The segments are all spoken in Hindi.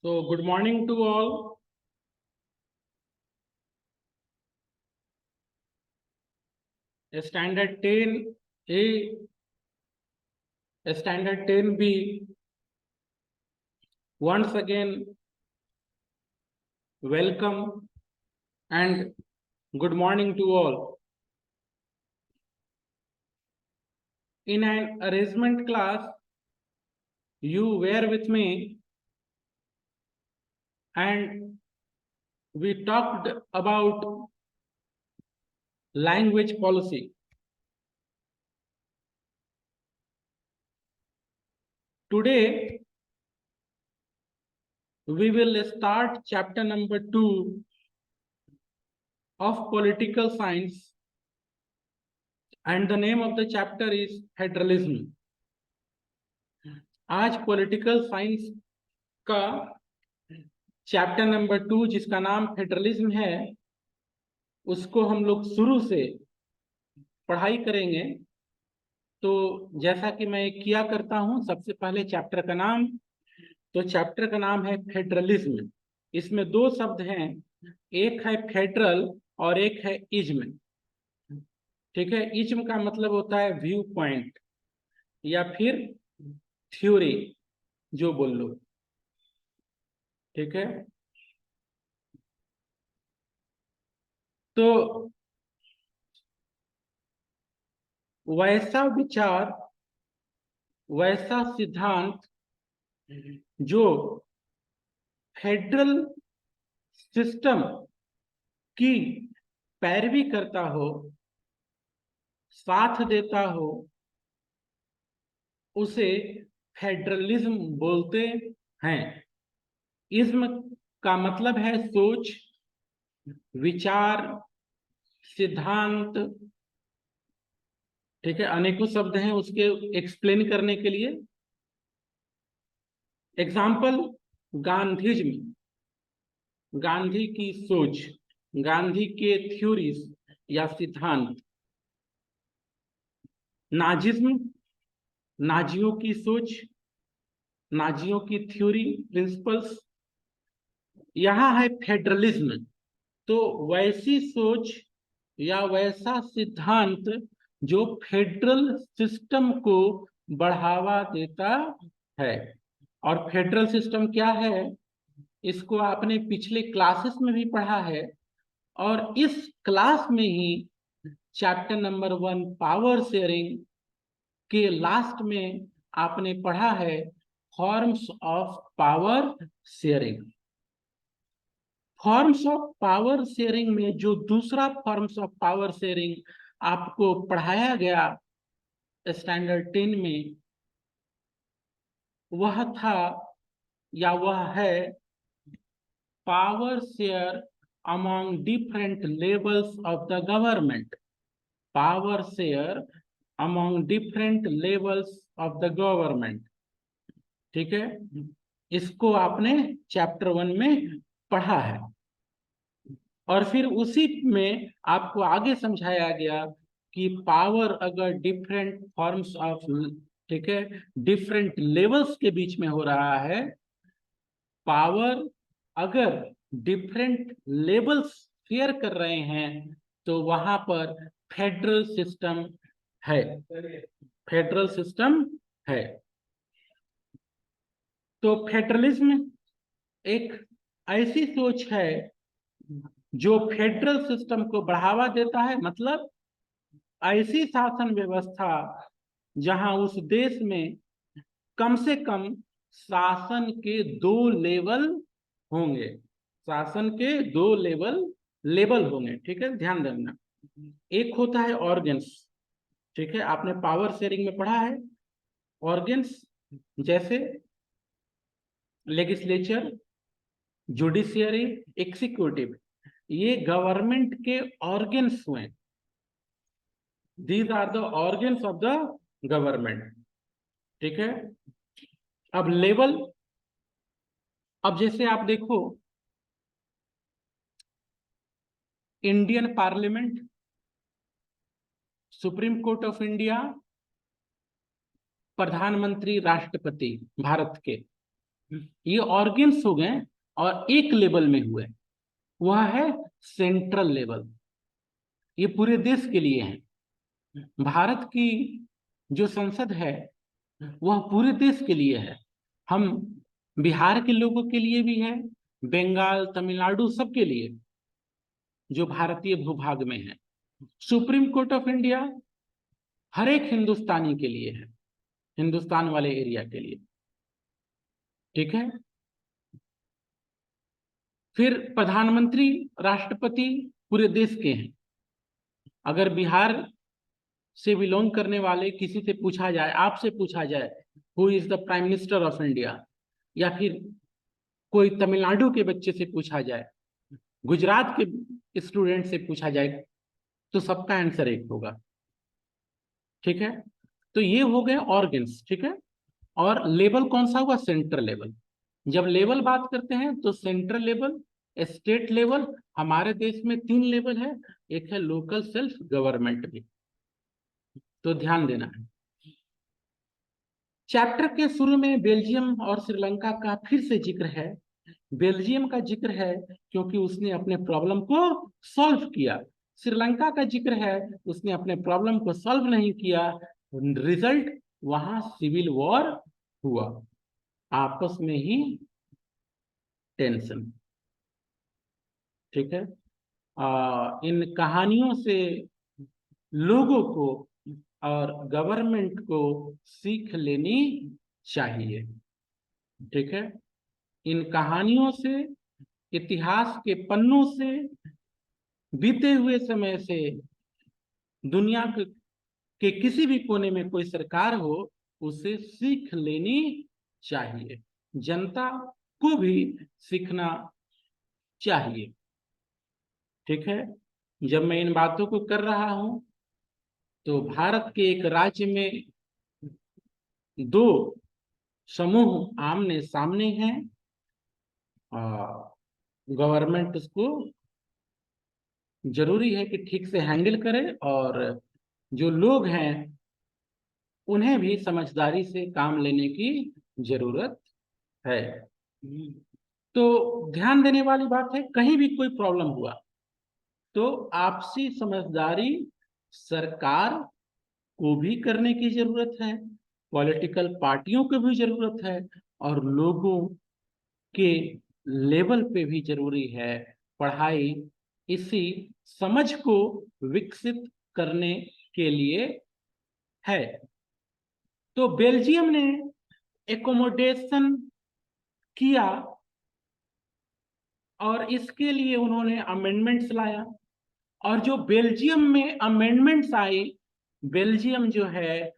So, good morning to all. Standard 10A, Standard 10B, once again, welcome and good morning to all. In an arrangement class, you were with me and we talked about language policy. Today, we will start chapter number 2 of political science, and the name of the chapter is federalism. आज पॉलिटिकल साइंस का चैप्टर नंबर 2 जिसका नाम फेडरलिज्म है उसको हम लोग शुरू से पढ़ाई करेंगे। तो जैसा कि मैं किया करता हूं, सबसे पहले चैप्टर का नाम, तो चैप्टर का नाम है फेडरलिज्म। इसमें दो शब्द हैं, एक है फेडरल और एक है इज्म। ठीक है, इज्म का मतलब होता है व्यू पॉइंट या फिर थ्योरी, जो बोल लो। ठीक है, तो वैसा विचार, वैसा सिद्धांत जो फेडरल सिस्टम की पैरवी करता हो, साथ देता हो, उसे फेडरलिज्म बोलते हैं। इज्म का मतलब है सोच, विचार, सिद्धांत। ठीक है, अनेकों शब्द हैं उसके एक्सप्लेन करने के लिए। एग्जाम्पल, गांधीज्म, गांधी की सोच, गांधी के थ्योरीज या सिद्धांत। नाजिज्म, नाजियों की सोच, नाजियों की थ्योरी, प्रिंसिपल्स। यहाँ है फेडरलिज्म, तो वैसी सोच या वैसा सिद्धांत जो फेडरल सिस्टम को बढ़ावा देता है। और फेडरल सिस्टम क्या है, इसको आपने पिछले क्लासेस में भी पढ़ा है, और इस क्लास में ही चैप्टर नंबर 1 पावर शेयरिंग के लास्ट में आपने पढ़ा है forms of power sharing. Forms of power sharing में जो दूसरा फॉर्म्स ऑफ पावर शेयरिंग आपको पढ़ाया गया स्टैंडर्ड 10 में, वह था या वह है power share among different levels of the government. Power share among different levels of the government. ठीक है, इसको आपने चैप्टर 1 में पढ़ा है, और फिर उसी में आपको आगे समझाया गया कि पावर अगर डिफरेंट फॉर्म्स ऑफ, ठीक है, डिफरेंट लेवल्स के बीच में हो रहा है, पावर अगर डिफरेंट लेवल्स शेयर कर रहे हैं, तो वहां पर फेडरल सिस्टम है। फेडरल सिस्टम है। तो फेडरलिज्म एक ऐसी सोच है जो फेडरल सिस्टम को बढ़ावा देता है, मतलब ऐसी शासन व्यवस्था जहां उस देश में कम से कम शासन के 2 लेवल होंगे। शासन के 2 लेवल होंगे। ठीक है, ध्यान देना। एक होता है ऑर्गन्स। ठीक है, आपने पावर शेयरिंग में पढ़ा है ऑर्गन्स, जैसे लेजिस्लेचर, जुडिशियरी, एग्जीक्यूटिव, ये गवर्नमेंट के ऑर्गन्स हुए। These are the organs of the government. ठीक है, अब लेवल, अब जैसे आप देखो, Indian parliament, Supreme Court of India, प्रधानमंत्री, राष्ट्रपति भारत के। ये ऑर्गन्स हो गए और एक लेवल में हुए, वह है सेंट्रल लेवल। ये पूरे देश के लिए है। भारत की जो संसद है वह पूरे देश के लिए है। हम बिहार के लोगों के लिए भी है, बंगाल, तमिलनाडु, सबके लिए जो भारतीय भूभाग में है। सुप्रीम कोर्ट ऑफ इंडिया हर एक हिंदुस्तानी के लिए है, हिंदुस्तान वाले एरिया के लिए। ठीक है। फिर प्रधानमंत्री, राष्ट्रपति पूरे देश के हैं। अगर बिहार से बिलोंग करने वाले किसी से पूछा जाए, आपसे पूछा जाए who is the prime minister of India, या फिर कोई तमिलनाडु के बच्चे से पूछा जाए, गुजरात के स्टूडेंट से पूछा जाए, तो सबका आंसर एक होगा। ठीक है। तो ये हो गए ऑर्गन्स। ठीक है। और लेवल कौन सा हुआ? Central level. जब लेवल बात करते हैं तो सेंट्रल लेवल, स्टेट लेवल, हमारे देश में 3 लेवल है, एक है लोकल सेल्फ गवर्नमेंट भी, तो ध्यान देना है। चैप्टर के शुरू में बेल्जियम और श्रीलंका का फिर से जिक्र है। बेल्जियम का जिक्र है क्योंकि उसने अपने प्रॉब्लम को सॉल्व किया। श्रीलंका का जिक्र है, उसने अपने प्रॉब्लम को सॉल्व नहीं किया, रिजल्ट वहां सिविल वॉर हुआ, आपस में ही टेंशन। ठीक है। इन कहानियों से लोगों को और गवर्नमेंट को सीख लेनी चाहिए। ठीक है। इन कहानियों से, इतिहास के पन्नों से, बीते हुए समय से, दुनिया के किसी भी कोने में कोई सरकार हो, उसे सीख लेनी चाहिए, जनता को भी सीखना चाहिए। ठीक है। जब मैं इन बातों को कर रहा हूं तो भारत के एक राज्य में 2 समूह आमने सामने हैं। गवर्नमेंट उसको जरूरी है कि ठीक से हैंडल करे, और जो लोग हैं उन्हें भी समझदारी से काम लेने की जरूरत है। तो ध्यान देने वाली बात है, कहीं भी कोई प्रॉब्लम हुआ तो आपसी समझदारी सरकार को भी करने की जरूरत है, पॉलिटिकल पार्टियों को भी जरूरत है, और लोगों के लेवल पे भी जरूरी है। पढ़ाई इसी समझ को विकसित करने के लिए है। तो बेल्जियम ने एकोमोडेशन किया और इसके लिए उन्होंने अमेंडमेंट्स लाया, और जो बेल्जियम में अमेंडमेंट्स आई, बेल्जियम जो है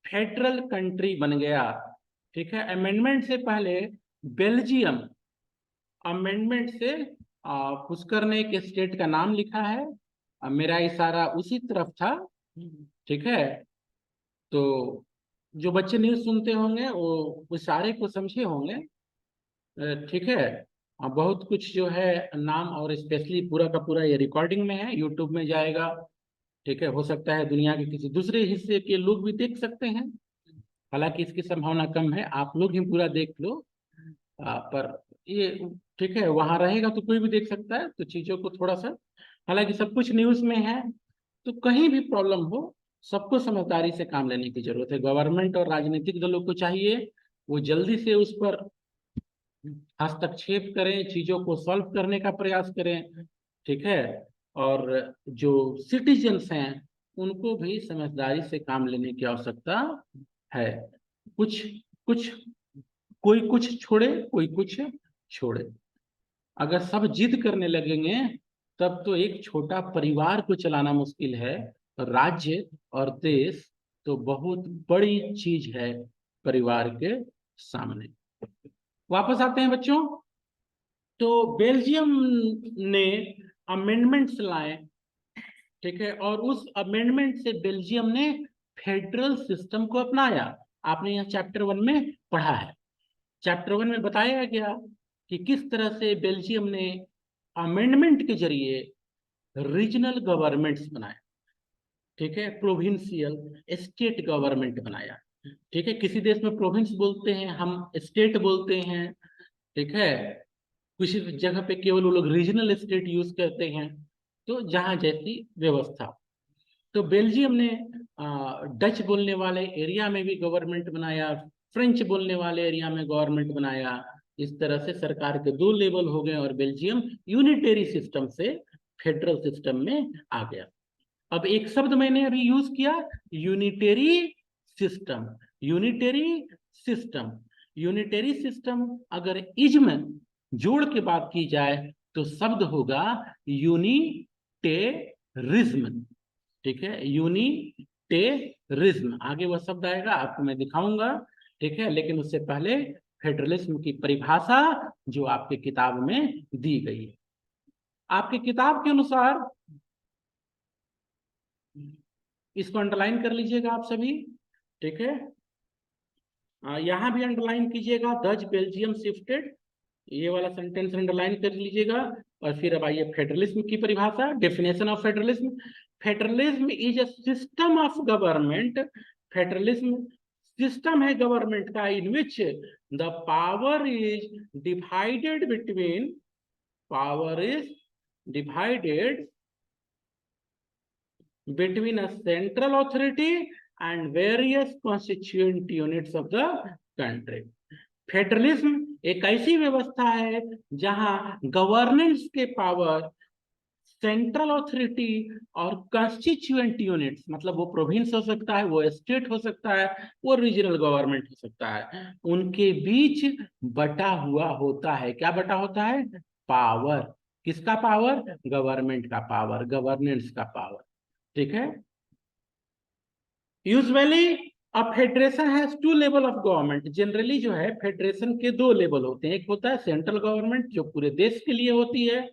फेडरल कंट्री बन गया। ठीक है। अमेंडमेंट से पहले बेल्जियम, अमेंडमेंट से पुष्कर ने एक स्टेट का नाम लिखा है, मेरा इशारा उसी तरफ था। ठीक है। तो जो बच्चे न्यूज सुनते होंगे वो इशारे को समझे होंगे। ठीक है। बहुत कुछ जो है नाम, और स्पेशली पूरा का पूरा ये रिकॉर्डिंग में है, यूट्यूब में जाएगा। ठीक है। हो सकता है दुनिया के किसी दूसरे हिस्से के लोग भी देख सकते हैं, हालांकि इसकी संभावना कम है, आप लोग ही पूरा देख लो। पर ये ठीक है, वहां रहेगा तो कोई भी देख सकता है, तो चीजों को थोड़ा सा, हालांकि सब कुछ न्यूज में है, तो कहीं भी प्रॉब्लम हो सबको समझदारी से काम लेने की जरूरत है। गवर्नमेंट और राजनीतिक दलों को चाहिए वो जल्दी से उस पर हस्तक्षेप करें, चीजों को सॉल्व करने का प्रयास करें। ठीक है। और जो सिटीजन्स हैं उनको भी समझदारी से काम लेने की आवश्यकता है। कुछ कुछ कोई कुछ छोड़े, कोई कुछ छोड़े। अगर सब जिद करने लगेंगे तब तो एक छोटा परिवार को चलाना मुश्किल है, राज्य और देश तो बहुत बड़ी चीज है परिवार के सामने। वापस आते हैं बच्चों। तो बेल्जियम ने अमेंडमेंट्स लाए। ठीक है। और उस अमेंडमेंट से बेल्जियम ने फेडरल सिस्टम को अपनाया। आपने यह चैप्टर 1 में पढ़ा है। चैप्टर 1 में बताया गया कि किस तरह से बेल्जियम ने अमेंडमेंट के जरिए रीजनल गवर्नमेंट्स बनाए। ठीक है। प्रोविंशियल स्टेट गवर्नमेंट बनाया। ठीक है, किसी देश में प्रोविंस बोलते हैं, हम स्टेट बोलते हैं। ठीक है, किसी जगह पे केवल वो लोग रीजनल स्टेट यूज करते हैं। तो जहां जैसी व्यवस्था। तो बेल्जियम ने डच बोलने वाले एरिया में भी गवर्नमेंट बनाया, फ्रेंच बोलने वाले एरिया में गवर्नमेंट बनाया। इस तरह से सरकार के दो लेवल हो गए और बेल्जियम यूनिटरी सिस्टम से फेडरल सिस्टम में आ गया। अब एक शब्द मैंने अभी यूज किया, unitary system. Unitary system, unitary system अगर इज में जोड़ के बात की जाए तो शब्द होगा यूनिटेरिज्म। ठीक है, यूनिटेरिज्म, आगे वह शब्द आएगा आपको मैं दिखाऊंगा। ठीक है, लेकिन उससे पहले फेडरलिज्म की परिभाषा जो आपके किताब में दी गई है, आपके किताब के अनुसार इसको अंडरलाइन कर लीजिएगा आप सभी। ठीक है, यहां भी अंडरलाइन कीजिएगा, डच बेल्जियम शिफ्टेड, ये वाला सेंटेंस अंडरलाइन कर लीजिएगा। और फिर अब आइए फेडरलिज्म की परिभाषा, definition of federalism. Federalism is a system of government. Federalism system है गवर्नमेंट का in which the power is divided between, power is divided between a central authority and various constituent units of the country. Federalism एक ऐसी व्यवस्था है जहां गवर्नेंस के पावर सेंट्रल अथॉरिटी और कंस्टिट्यूएंट यूनिट्स, मतलब वो प्रोविंस हो सकता है, वो स्टेट हो सकता है, वो रीजनल गवर्नमेंट हो सकता है, उनके बीच बटा हुआ होता है। क्या बटा होता है? पावर। किसका पावर? गवर्नमेंट का पावर, गवर्नेंस का पावर। ठीक है, usually a federation has two level of government. Generally जो है फेडरेशन के दो लेवल होते हैं, एक होता है सेंट्रल गवर्नमेंट जो पूरे देश के लिए होती है।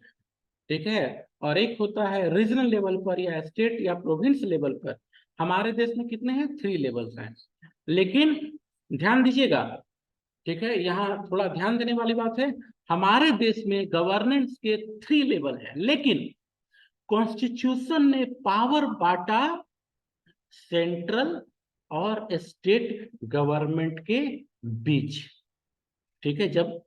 ठीक है, और एक होता है रीजनल लेवल पर या स्टेट या प्रोविंस लेवल पर। हमारे देश में कितने हैं? 3 लेवल्स हैं। लेकिन ध्यान दीजिएगा, ठीक है, यहाँ थोड़ा ध्यान देने वाली बात है, हमारे देश में गवर्नेंस के 3 लेवल है, लेकिन कॉन्स्टिट्यूशन ने पावर बांटा सेंट्रल और स्टेट गवर्नमेंट के बीच। ठीक है, जब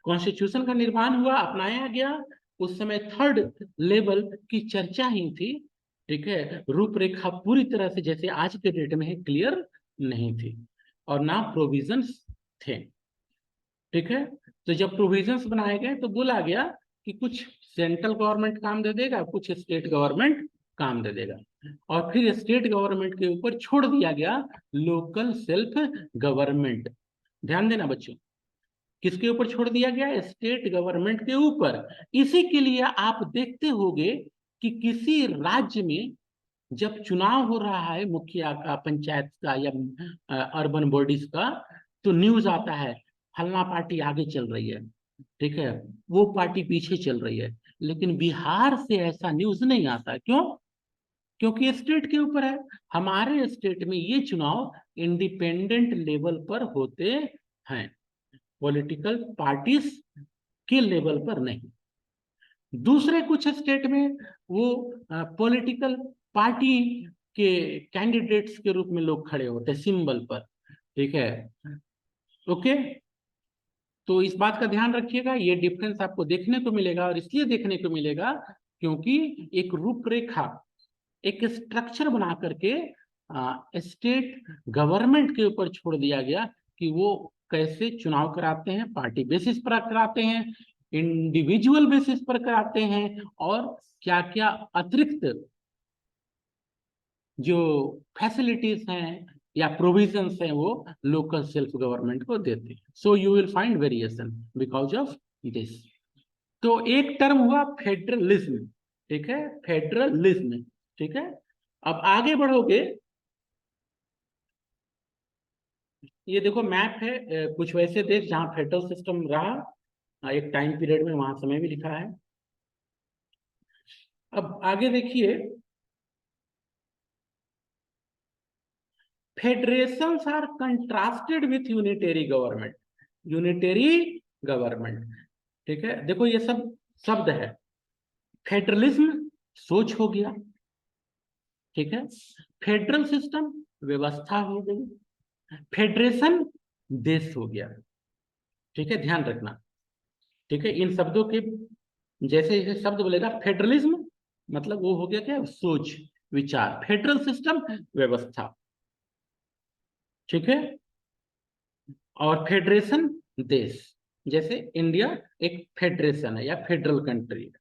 कॉन्स्टिट्यूशन का निर्माण हुआ, अपनाया गया, उस समय 3rd लेवल की चर्चा ही थी। ठीक है, रूपरेखा पूरी तरह से जैसे आज के डेट में है क्लियर नहीं थी और ना प्रोविजंस थे। ठीक है, तो जब प्रोविजंस बनाए गए तो बोला गया कि कुछ सेंट्रल गवर्नमेंट काम दे देगा, कुछ स्टेट गवर्नमेंट काम दे देगा, और फिर स्टेट गवर्नमेंट के ऊपर छोड़ दिया गया लोकल सेल्फ गवर्नमेंट। ध्यान देना बच्चों, किसके ऊपर छोड़ दिया गया? स्टेट गवर्नमेंट के ऊपर। इसी के लिए आप देखते होंगे कि किसी राज्य में जब चुनाव हो रहा है, मुखिया का, पंचायत का या अर्बन बॉडीज का, तो न्यूज आता है फलना पार्टी आगे चल रही है, ठीक है, वो पार्टी पीछे चल रही है। लेकिन बिहार से ऐसा न्यूज नहीं आता। क्यों? क्योंकि स्टेट के ऊपर है। हमारे स्टेट में ये चुनाव इंडिपेंडेंट लेवल पर होते हैं, पॉलिटिकल पार्टीज के लेवल पर नहीं। दूसरे कुछ स्टेट में वो पॉलिटिकल पार्टी के कैंडिडेट्स के रूप में लोग खड़े होते हैं सिंबल पर। ठीक है, ओके, तो इस बात का ध्यान रखिएगा, ये डिफरेंस आपको देखने को मिलेगा, और इसलिए देखने को मिलेगा क्योंकि एक रूपरेखा, एक स्ट्रक्चर बना करके स्टेट गवर्नमेंट के ऊपर छोड़ दिया गया कि वो कैसे चुनाव कराते हैं, पार्टी बेसिस पर कराते हैं, इंडिविजुअल बेसिस पर कराते हैं, और क्या क्या अतिरिक्त जो फैसिलिटीज हैं या प्रोविजंस हैं वो लोकल सेल्फ गवर्नमेंट को देते हैं। So you will find variation because of this. तो एक टर्म हुआ फेडरलिज्म। ठीक है, फेडरलिज्म। ठीक है, अब आगे बढ़ोगे, ये देखो मैप है, कुछ वैसे देश जहां फेडरल सिस्टम रहा एक टाइम पीरियड में, वहां समय भी लिखा है। अब आगे देखिए, federations are contrasted with unitary government. Unitary government, ठीक है, देखो ये सब शब्द है। फेडरलिज्म सोच हो गया, ठीक है, फेडरल सिस्टम व्यवस्था हो गई, फेडरेशन देश हो गया। ठीक है, ध्यान रखना। ठीक है, इन शब्दों के जैसे जैसे शब्द बोलेगा, फेडरलिज्म मतलब वो हो गया क्या, सोच विचार, फेडरल सिस्टम व्यवस्था। ठीक है, और फेडरेशन देश, जैसे इंडिया एक फेडरेशन है या फेडरल कंट्री है।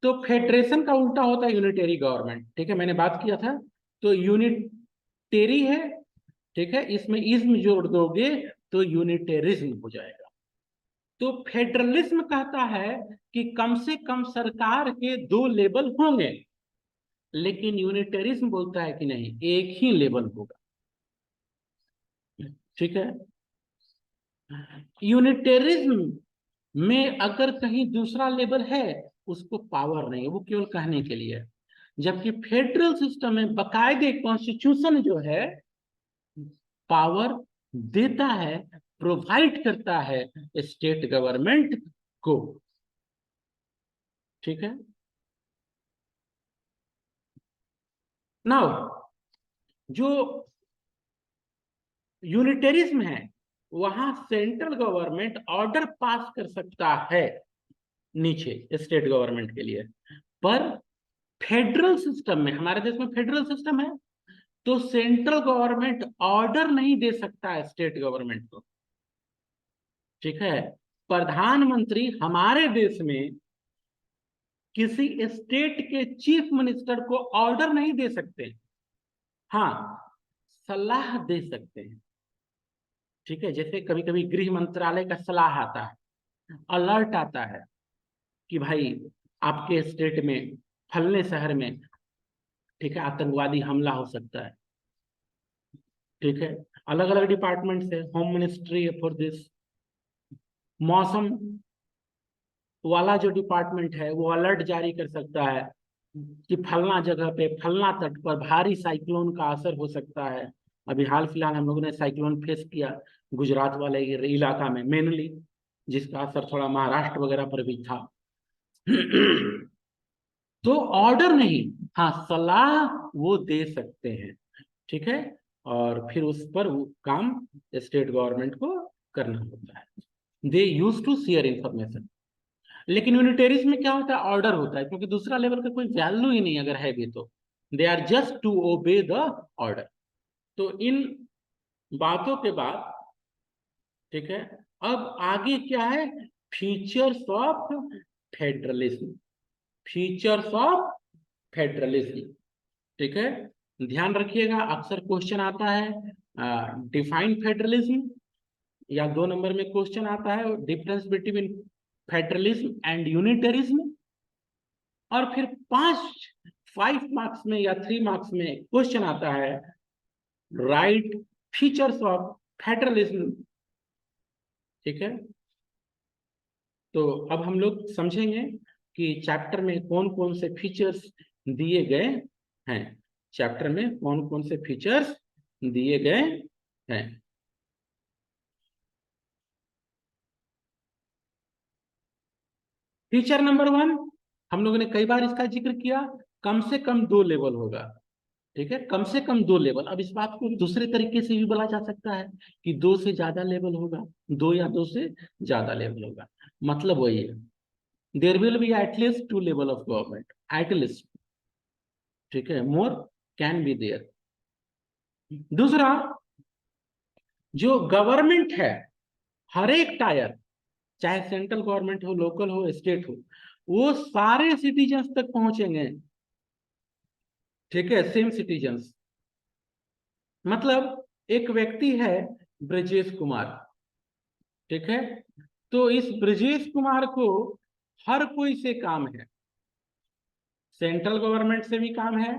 तो फेडरेशन का उल्टा होता है यूनिटरी गवर्नमेंट। ठीक है, मैंने बात किया था। तो यूनिटेरी है, ठीक है, इसमें इज्म जोड़ दोगे तो यूनिटेरिज्म हो जाएगा। तो फेडरलिज्म कहता है कि कम से कम सरकार के दो लेवल होंगे, लेकिन यूनिटरिज्म बोलता है कि नहीं, एक ही लेवल होगा। ठीक है, यूनिटरिज्म में अगर कहीं दूसरा लेवल है, उसको पावर नहीं है, वो केवल कहने के लिए है। जबकि फेडरल सिस्टम में बाकायदे कॉन्स्टिट्यूशन जो है पावर देता है, प्रोवाइड करता है स्टेट गवर्नमेंट को। ठीक है, नाउ जो यूनिटरिज्म है, वहां सेंट्रल गवर्नमेंट ऑर्डर पास कर सकता है नीचे स्टेट गवर्नमेंट के लिए। पर फेडरल सिस्टम में, हमारे देश में फेडरल सिस्टम है, तो सेंट्रल गवर्नमेंट ऑर्डर नहीं दे सकता है स्टेट गवर्नमेंट को। ठीक है, प्रधानमंत्री हमारे देश में किसी स्टेट के चीफ मिनिस्टर को ऑर्डर नहीं दे सकते, हाँ सलाह दे सकते हैं। ठीक है, जैसे कभी कभी गृह मंत्रालय का सलाह आता है, अलर्ट आता है कि भाई आपके स्टेट में फलने शहर में, ठीक है, आतंकवादी हमला हो सकता है। ठीक है, अलग अलग डिपार्टमेंट है, होम मिनिस्ट्री है फॉर दिस। मौसम वाला जो डिपार्टमेंट है वो अलर्ट जारी कर सकता है कि फलना जगह पे फलना तट पर भारी साइक्लोन का असर हो सकता है। अभी हाल फिलहाल हम लोगों ने साइक्लोन फेस किया गुजरात वाले इलाका में मेनली, जिसका असर थोड़ा महाराष्ट्र वगैरह पर भी था। तो ऑर्डर नहीं, हाँ सलाह वो दे सकते हैं। ठीक है, और फिर उस पर वो काम स्टेट गवर्नमेंट को करना होता है। दे यूज टू शेयर इंफॉर्मेशन। लेकिन यूनिटेरिज्म में क्या होता है, ऑर्डर होता है, क्योंकि दूसरा लेवल का कोई वैल्यू ही नहीं अगर है भी तो, they are just to obey the order. तो इन बातों के बाद, ठीक है, अब आगे क्या है, features of federalism. Features of federalism. ठीक है, ध्यान रखिएगा, अक्सर क्वेश्चन आता है डिफाइन फेडरलिज्म, या 2 नंबर में क्वेश्चन आता है डिफरेंस बिटवीन फेडरलिज्म एंड यूनिटरिज्म। और फिर 5 मार्क्स में या 3 मार्क्स में क्वेश्चन आता है राइट फीचर्स ऑफ फेडरलिज्म। ठीक है, तो अब हम लोग समझेंगे कि चैप्टर में कौन कौन से फीचर्स दिए गए हैं। चैप्टर में कौन कौन से फीचर्स दिए गए हैं। फीचर नंबर 1, हम लोगों ने कई बार इसका जिक्र किया, कम से कम 2 लेवल होगा। ठीक है, कम से कम 2 लेवल। अब इस बात को दूसरे तरीके से भी बोला जा सकता है कि 2 से ज्यादा लेवल होगा, 2 या 2 से ज्यादा लेवल होगा, मतलब वही है, there will be at least 2 level of government, at least. ठीक है, मोर कैन बी देयर। दूसरा, जो गवर्नमेंट है, हर एक टायर, चाहे सेंट्रल गवर्नमेंट हो, लोकल हो, स्टेट हो, वो सारे सिटीजन्स तक पहुंचेंगे। ठीक है, सेम सिटीजन्स। मतलब एक व्यक्ति है ब्रजेश कुमार, ठीक है, तो इस ब्रजेश कुमार को हर कोई से काम है, सेंट्रल गवर्नमेंट से भी काम है,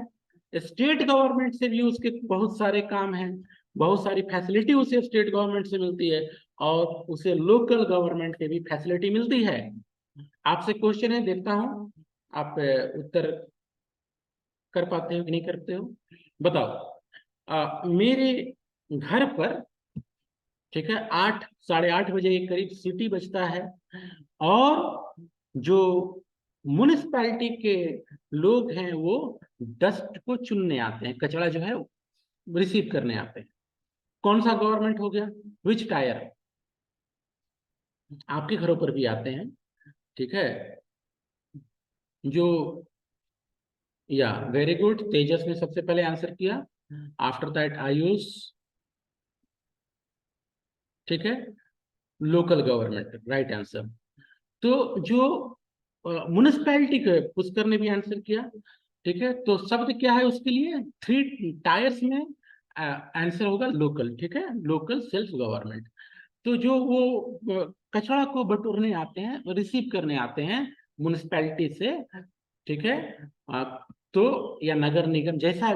स्टेट गवर्नमेंट से भी उसके बहुत सारे काम हैं, बहुत सारी फैसिलिटी उसे स्टेट गवर्नमेंट से मिलती है, और उसे लोकल गवर्नमेंट से भी फैसिलिटी मिलती है। आपसे क्वेश्चन है, देखता हूं आप उत्तर कर पाते हो कि नहीं करते हो, बताओ। मेरे घर पर, ठीक है, 8, 8:30 बजे के करीब सीटी बजता है, और जो म्युनिसिपैलिटी के लोग हैं वो डस्ट को चुनने आते हैं, कचरा जो है रिसीव करने आते हैं। कौन सा गवर्नमेंट हो गया, विच टायर, आपके घरों पर भी आते हैं, ठीक है, जो, या वेरी गुड, तेजस ने सबसे पहले आंसर किया, आफ्टर दैट आयुष, ठीक है, लोकल गवर्नमेंट, राइट आंसर। तो जो म्युनिसपैलिटी के, पुष्कर ने भी आंसर किया, ठीक है, तो शब्द क्या है उसके लिए, थ्री टायर्स में आंसर होगा लोकल, ठीक है, लोकल सेल्फ गवर्नमेंट। तो जो वो कचरा को बटोरने आते हैं, रिसीव करने आते हैं म्युनिसपैलिटी से, ठीक है, अ, तो या नगर निगम, जैसा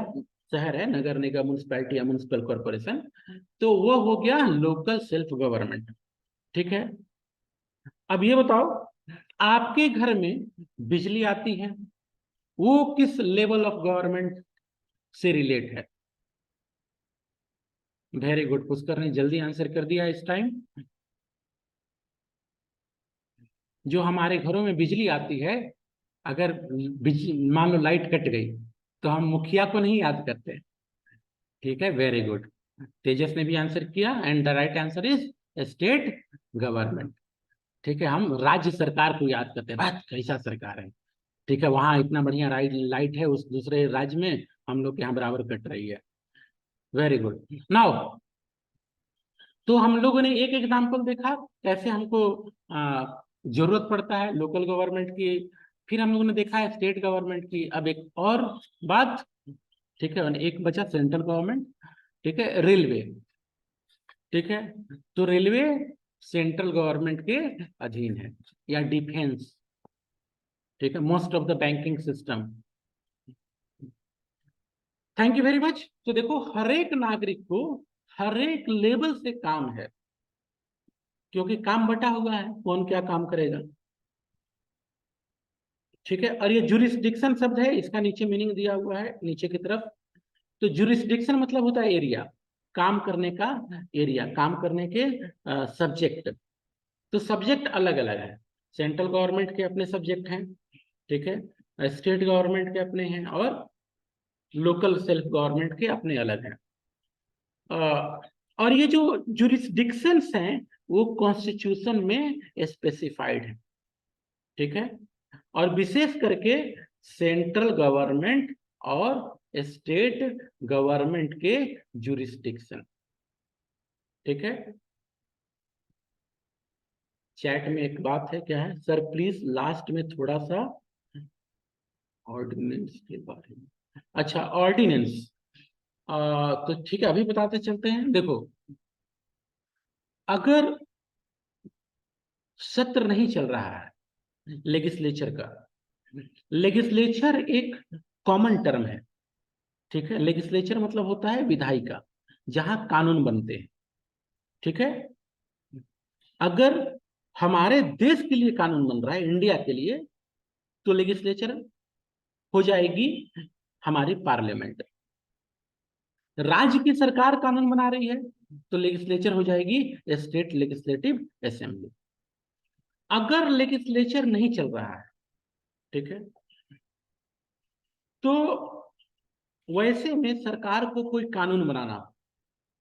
शहर है, नगर निगम, म्युनिसपैलिटी या म्युनिसिपल कॉर्पोरेशन, तो वो हो गया लोकल सेल्फ गवर्नमेंट, ठीक है। अब ये बताओ, आपके घर में बिजली आती है, वो किस लेवल ऑफ गवर्नमेंट से रिलेट है? वेरी गुड, पुष्कर ने जल्दी आंसर कर दिया इस टाइम। जो हमारे घरों में बिजली आती है, अगर मान लो लाइट कट गई, तो हम मुखिया को नहीं याद करते, ठीक है, वेरी गुड, तेजस ने भी आंसर किया, and the right answer is state government, ठीक है, हम राज्य सरकार को याद करते हैं, बात कैसा सरकार है, ठीक है, वहां इतना बढ़िया लाइट है, उस दूसरे राज्य में हम लोग के यहाँ बराबर कट रही है, वेरी गुड। नाउ, तो हम लोगों ने एक एग्जाम्पल देखा कैसे हमको जरूरत पड़ता है लोकल गवर्नमेंट की, फिर हम लोगों ने देखा है स्टेट गवर्नमेंट की, अब एक और बात, ठीक है, एक बचा सेंट्रल गवर्नमेंट, ठीक है, रेलवे, ठीक है, तो रेलवे सेंट्रल गवर्नमेंट के अधीन है, या डिफेंस, ठीक है, most of the banking system. Thank you very much. तो देखो, हर एक नागरिक को हर एक लेवल से काम है, क्योंकि काम बटा हुआ है, कौन क्या काम करेगा, ठीक है। और ये जुरिस्डिक्शन शब्द है, इसका नीचे मीनिंग दिया हुआ है नीचे की तरफ। तो जुरिस्डिक्शन मतलब होता है एरिया, काम करने का एरिया, काम करने के सब्जेक्ट। तो सब्जेक्ट अलग अलग है, सेंट्रल गवर्नमेंट के अपने सब्जेक्ट हैं, ठीक है, स्टेट गवर्नमेंट के अपने हैं, और लोकल सेल्फ गवर्नमेंट के अपने अलग हैं। और ये जो जुरिस्डिक्शंस हैं, वो कॉन्स्टिट्यूशन में स्पेसिफाइड है, ठीक है, और विशेष करके सेंट्रल गवर्नमेंट और स्टेट गवर्नमेंट के जुरिस्डिक्शन, ठीक है। चैट में एक बात है, क्या है सर, प्लीज लास्ट में थोड़ा सा ऑर्डिनेंस के बारे में, अच्छा ऑर्डिनेंस, तो ठीक है, अभी बताते चलते हैं। देखो, अगर सत्र नहीं चल रहा है लेजिस्लेचर का, लेजिस्लेचर एक कॉमन टर्म है, ठीक है, लेजिस्लेचर मतलब होता है विधायिका, जहां कानून बनते हैं, ठीक है। अगर हमारे देश के लिए कानून बन रहा है, इंडिया के लिए, तो लेजिस्लेचर हो जाएगी हमारी पार्लियामेंट। राज्य की सरकार कानून बना रही है, तो लेजिस्लेचर हो जाएगी स्टेट लेजिस्लेटिव असेंबली। अगर लेजिस्लेचर नहीं चल रहा है, ठीक है, तो वैसे में सरकार को कोई कानून बनाना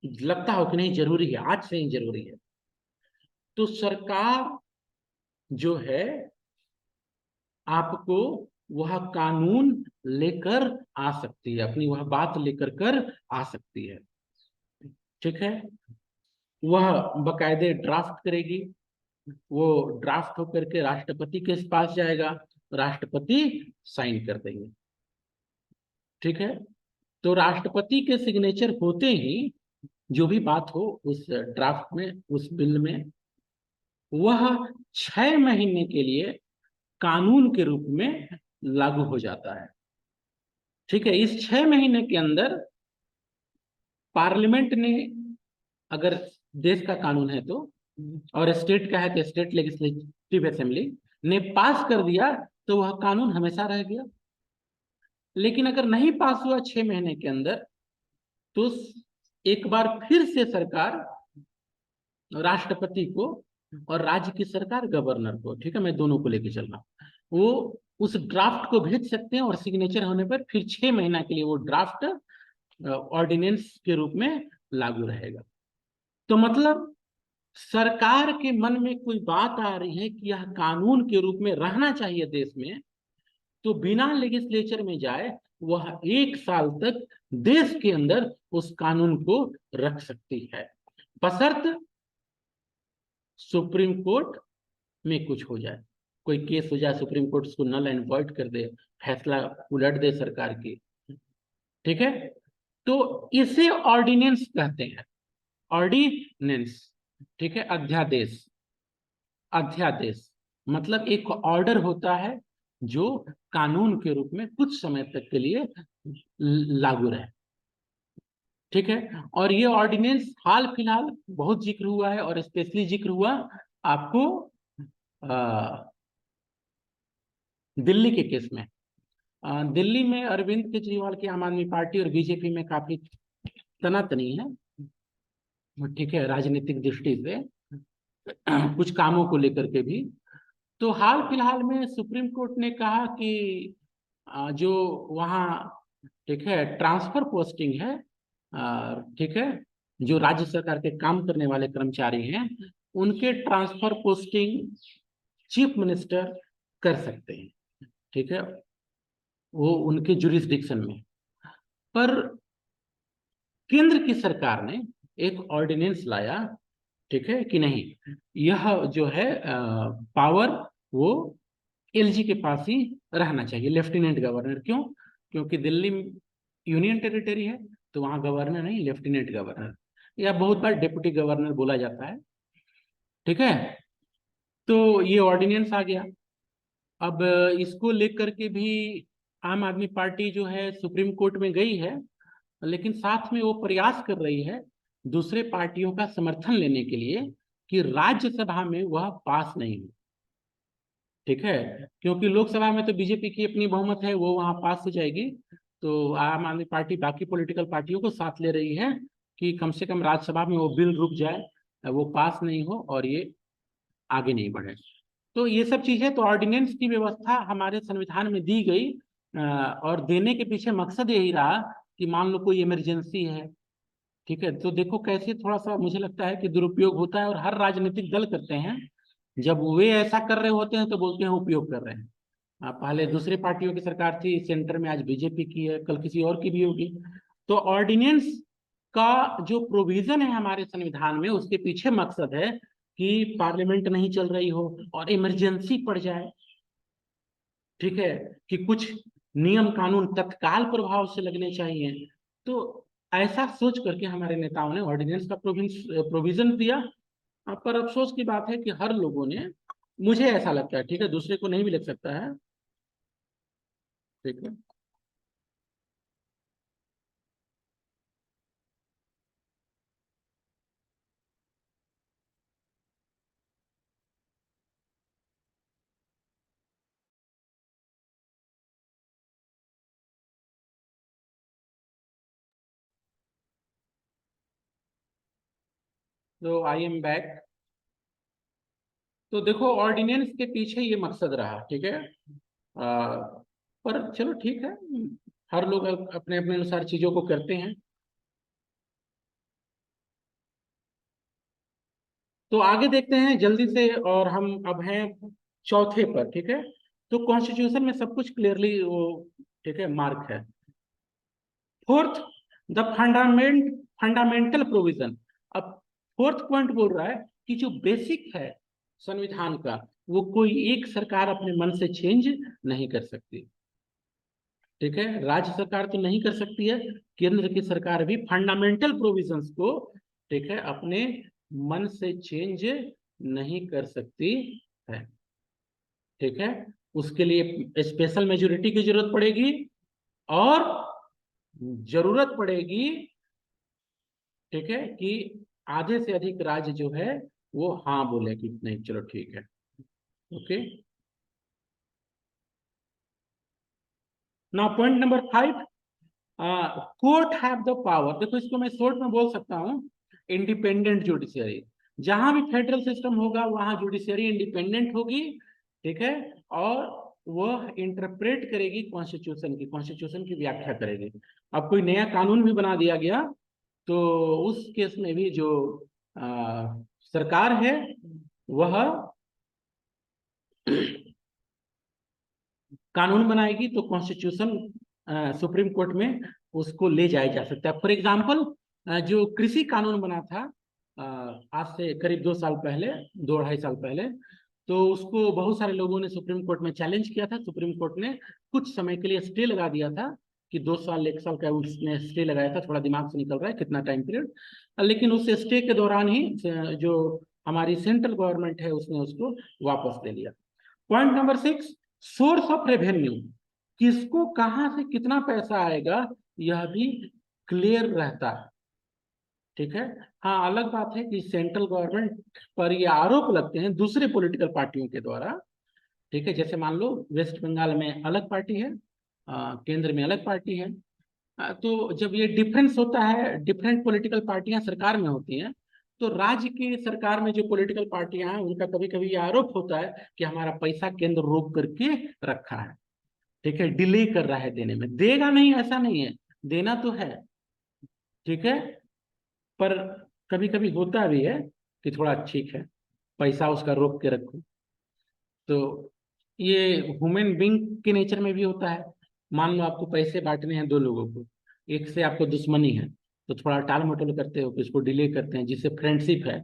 लगता हो कि नहीं जरूरी है, आज से ही जरूरी है, तो सरकार जो है आपको वह कानून लेकर आ सकती है, अपनी वह बात लेकर कर आ सकती है, ठीक है। वह बकायदे ड्राफ्ट करेगी, वो ड्राफ्ट होकर के राष्ट्रपति के पास जाएगा, राष्ट्रपति साइन कर देंगे, ठीक है। तो राष्ट्रपति के सिग्नेचर होते ही जो भी बात हो उस ड्राफ्ट में, उस बिल में, वह 6 महीने के लिए कानून के रूप में लागू हो जाता है, ठीक है। इस 6 महीने के अंदर पार्लियामेंट ने, अगर देश का कानून है तो, और स्टेट का है तो स्टेट लेजिस्लेटिव असेंबली ने पास कर दिया, तो वह कानून हमेशा रह गया। लेकिन अगर नहीं पास हुआ 6 महीने के अंदर, तो एक बार फिर से सरकार राष्ट्रपति को, और राज्य की सरकार गवर्नर को, ठीक है, मैं दोनों को लेके चल रहा हूँ, वो उस ड्राफ्ट को भेज सकते हैं, और सिग्नेचर होने पर फिर 6 महीना के लिए वो ड्राफ्ट ऑर्डिनेंस के रूप में लागू रहेगा। तो मतलब सरकार के मन में कोई बात आ रही है कि यह कानून के रूप में रहना चाहिए देश में, तो बिना लेजिस्लेचर में जाए वह 1 साल तक देश के अंदर उस कानून को रख सकती है, बशर्त सुप्रीम कोर्ट में कुछ हो जाए, कोई केस हो जाए, सुप्रीम कोर्ट उसको नल एंड वॉइड कर दे, फैसला उलट दे सरकार की। ठीक है, तो इसे ऑर्डिनेंस कहते हैं, ऑर्डिनेंस। ठीक है, अध्यादेश, अध्यादेश मतलब एक ऑर्डर होता है जो कानून के रूप में कुछ समय तक के लिए लागू रहे। ठीक है, और ये ऑर्डिनेंस हाल फिलहाल बहुत जिक्र हुआ है, और स्पेशली जिक्र हुआ आपको दिल्ली के केस में। दिल्ली में अरविंद केजरीवाल की आम आदमी पार्टी और बीजेपी में काफी तनातनी है। ठीक है, राजनीतिक दृष्टि से कुछ कामों को लेकर के भी। तो हाल फिलहाल में सुप्रीम कोर्ट ने कहा कि जो वहाँ, ठीक है, ट्रांसफर पोस्टिंग है, ठीक है, जो राज्य सरकार के काम करने वाले कर्मचारी हैं, उनके ट्रांसफर पोस्टिंग चीफ मिनिस्टर कर सकते हैं। ठीक है, वो उनके जुरिस्डिक्शन में। पर केंद्र की सरकार ने एक ऑर्डिनेंस लाया, ठीक है कि नहीं, यह जो है पावर वो एलजी के पास ही रहना चाहिए, लेफ्टिनेंट गवर्नर। क्यों? क्योंकि दिल्ली यूनियन टेरिटरी है, तो वहां गवर्नर नहीं, लेफ्टिनेंट गवर्नर, या बहुत बार डिप्टी गवर्नर बोला जाता है। ठीक है, तो ये ऑर्डिनेंस आ गया। अब इसको लेकर के भी आम आदमी पार्टी जो है सुप्रीम कोर्ट में गई है, लेकिन साथ में वो प्रयास कर रही है दूसरे पार्टियों का समर्थन लेने के लिए कि राज्यसभा में वह पास नहीं हो। ठीक है, क्योंकि लोकसभा में तो बीजेपी की अपनी बहुमत है, वो वहां पास हो जाएगी। तो आम आदमी पार्टी बाकी पॉलिटिकल पार्टियों को साथ ले रही है कि कम से कम राज्यसभा में वो बिल रुक जाए, वो पास नहीं हो और ये आगे नहीं बढ़े। तो ये सब चीजें, तो ऑर्डिनेंस की व्यवस्था हमारे संविधान में दी गई, और देने के पीछे मकसद यही रहा कि मान लो कोई इमरजेंसी है। ठीक है, तो देखो कैसे थोड़ा सा मुझे लगता है कि दुरुपयोग होता है, और हर राजनीतिक दल करते हैं। जब वे ऐसा कर रहे होते हैं तो बोलते हैं उपयोग कर रहे हैं। पहले दूसरी पार्टियों की सरकार थी सेंटर में, आज बीजेपी की है, कल किसी और की भी होगी। तो ऑर्डिनेंस का जो प्रोविजन है हमारे संविधान में, उसके पीछे मकसद है कि पार्लियामेंट नहीं चल रही हो और इमरजेंसी पड़ जाए, ठीक है, कि कुछ नियम कानून तत्काल प्रभाव से लगने चाहिए। तो ऐसा सोच करके हमारे नेताओं ने ऑर्डिनेंस का प्रोविजन दिया। पर अफसोस की बात है कि हर लोगों ने, मुझे ऐसा लगता है, ठीक है, दूसरे को नहीं भी लग सकता है। ठीक है, तो आई एम बैक। तो देखो ऑर्डिनेंस के पीछे ये मकसद रहा। ठीक है, आ, पर चलो ठीक है, हर लोग अपने अपने अनुसार चीजों को करते हैं। तो आगे देखते हैं जल्दी से, और हम अब हैं चौथे पर। ठीक है, तो कॉन्स्टिट्यूशन में सब कुछ क्लियरली वो, ठीक है, मार्क है। Fourth, the fundamental provision. अब फोर्थ पॉइंट बोल रहा है कि जो बेसिक है संविधान का, वो कोई एक सरकार अपने मन से चेंज नहीं कर सकती। ठीक है, राज्य सरकार तो नहीं कर सकती है, केंद्र की सरकार भी फंडामेंटल प्रोविजंस को, ठीक है, अपने मन से चेंज नहीं कर सकती है। ठीक है, उसके लिए स्पेशल मेजोरिटी की जरूरत पड़ेगी, और जरूरत पड़ेगी, ठीक है, कि आधे से अधिक राज्य जो है वो हाँ बोले कि नहीं चलो ठीक है। Okay, now point number 5, court have the power. देखो इसको मैं शॉर्ट में बोल सकता हूँ, इंडिपेंडेंट जुडिशियरी। जहां भी फेडरल सिस्टम होगा वहां जुडिशियरी इंडिपेंडेंट होगी। ठीक है, और वह इंटरप्रेट करेगी कॉन्स्टिट्यूशन की, कॉन्स्टिट्यूशन की व्याख्या करेगी। अब कोई नया कानून भी बना दिया गया, तो उस केस में भी जो सरकार है वह कानून बनाएगी तो कॉन्स्टिट्यूशन सुप्रीम कोर्ट में उसको ले जाया जा सकता है। फॉर एग्जाम्पल जो कृषि कानून बना था आज से करीब 2 साल पहले, 2-2.5 साल पहले, तो उसको बहुत सारे लोगों ने सुप्रीम कोर्ट में चैलेंज किया था। सुप्रीम कोर्ट ने कुछ समय के लिए स्टे लगा दिया था कि 2 साल 1 साल का उसने स्टे लगाया था, थोड़ा दिमाग से निकल रहा है कितना टाइम पीरियड, लेकिन उस स्टे के दौरान ही जो हमारी सेंट्रल गवर्नमेंट है उसने उसको वापस ले लिया। Point number 6, source of revenue, किसको कहां से कितना पैसा आएगा यह भी क्लियर रहता है। ठीक है। हाँ, अलग बात है कि सेंट्रल गवर्नमेंट पर ये आरोप लगते हैं दूसरे पॉलिटिकल पार्टियों के द्वारा। ठीक है, जैसे मान लो वेस्ट बंगाल में अलग पार्टी है, केंद्र में अलग पार्टी है, तो जब ये डिफरेंस होता है, डिफरेंट पॉलिटिकल पार्टियां सरकार में होती हैं, तो राज्य की सरकार में जो पॉलिटिकल पार्टियां हैं उनका कभी कभी ये आरोप होता है कि हमारा पैसा केंद्र रोक करके रखा है। ठीक है, डिले कर रहा है देने में। देगा नहीं ऐसा नहीं है, देना तो है। ठीक है, पर कभी कभी होता भी है कि थोड़ा ठीक है पैसा उसका रोक के रखो। तो ये ह्यूमन बींग के नेचर में भी होता है। मान लो आपको पैसे बांटने हैं 2 लोगों को, एक से आपको दुश्मनी है, तो थोड़ा टाल मटोल करते हो, उसको डिले करते हैं। जिससे फ्रेंडशिप है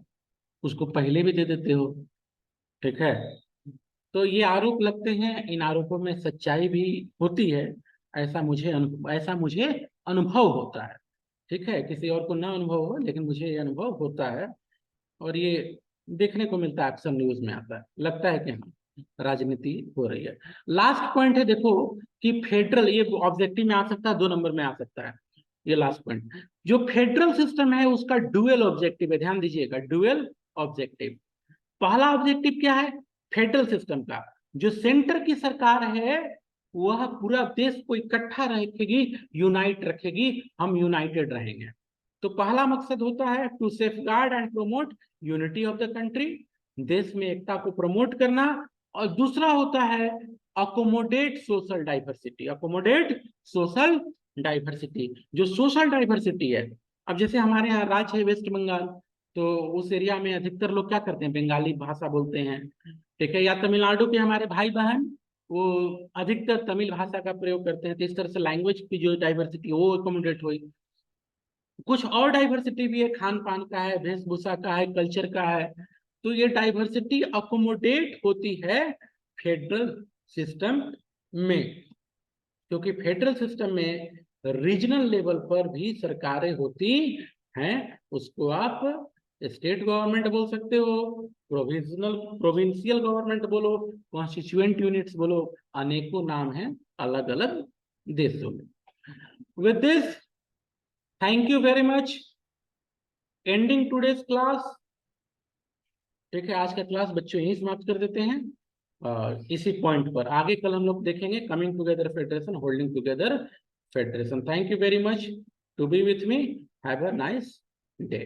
उसको पहले भी दे देते हो। ठीक है, तो ये आरोप लगते हैं, इन आरोपों में सच्चाई भी होती है। ऐसा मुझे अनुभव होता है। ठीक है, किसी और को ना अनुभव हो, लेकिन मुझे ये अनुभव होता है और ये देखने को मिलता है, अक्सर न्यूज में आता है, लगता है कि हाँ राजनीति हो रही है। लास्ट पॉइंट है देखो कि फेडरल, ये ऑब्जेक्टिव में आ सकता है, 2 नंबर में आ सकता है। ये लास्ट पॉइंट, जो फेडरल सिस्टम है उसका डुअल ऑब्जेक्टिव है, ध्यान दीजिएगा, डुअल ऑब्जेक्टिव। पहला ऑब्जेक्टिव क्या है फेडरल सिस्टम का, जो सेंटर की सरकार है वह पूरा देश को इकट्ठा रखेगी, यूनाइट रखेगी, हम यूनाइटेड रहेंगे। तो पहला मकसद होता है to safeguard and promote unity of the country, देश में एकता को प्रमोट करना। और दूसरा होता है accommodate social diversity, accommodate social diversity. जो सोशल डाइवर्सिटी है, अब जैसे हमारे यहाँ राज्य है वेस्ट बंगाल, तो उस एरिया में अधिकतर लोग क्या करते हैं, बंगाली भाषा बोलते हैं। ठीक है, या तमिलनाडु के हमारे भाई बहन वो अधिकतर तमिल भाषा का प्रयोग करते हैं। तो इस तरह से लैंग्वेज की जो डाइवर्सिटी वो अकोमोडेट हुई। कुछ और डाइवर्सिटी भी है, खान पान का है, वेशभूषा का है, कल्चर का है। तो ये डाइवर्सिटी अकोमोडेट होती है फेडरल सिस्टम में, क्योंकि फेडरल सिस्टम में रीजनल लेवल पर भी सरकारें होती हैं। उसको आप स्टेट गवर्नमेंट बोल सकते हो, प्रोविजनल प्रोविंशियल गवर्नमेंट बोलो, कॉन्स्टिट्यूएंट यूनिट्स बोलो, अनेकों नाम हैं अलग अलग देशों में। With this, thank you very much, ending today's class. ठीक है, आज का क्लास बच्चों यही समाप्त कर देते हैं। और इसी पॉइंट पर आगे कल हम लोग देखेंगे coming together federation, holding together federation. Thank you very much to be with me, have a nice day.